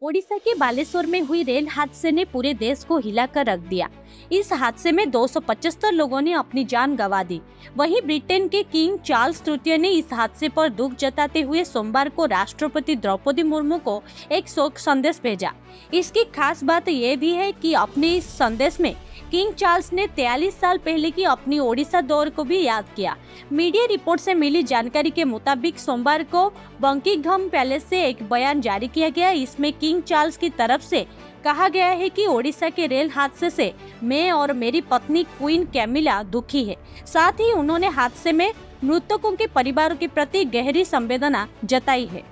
ओडिशा के बालेश्वर में हुई रेल हादसे ने पूरे देश को हिलाकर रख दिया। इस हादसे में 275 लोगों ने अपनी जान गंवा दी। वहीं ब्रिटेन के किंग चार्ल्स तृतीय ने इस हादसे पर दुख जताते हुए सोमवार को राष्ट्रपति द्रौपदी मुर्मू को एक शोक संदेश भेजा। इसकी खास बात यह भी है कि अपने इस संदेश में किंग चार्ल्स ने 43 साल पहले की अपनी ओडिशा दौरे को भी याद किया। मीडिया रिपोर्ट से मिली जानकारी के मुताबिक सोमवार को बंकिंघम पैलेस से एक बयान जारी किया गया। इसमें किंग चार्ल्स की तरफ से कहा गया है कि ओडिशा के रेल हादसे से मैं और मेरी पत्नी क्वीन कैमिला दुखी है। साथ ही उन्होंने हादसे में मृतकों के परिवारों के प्रति गहरी संवेदना जताई है।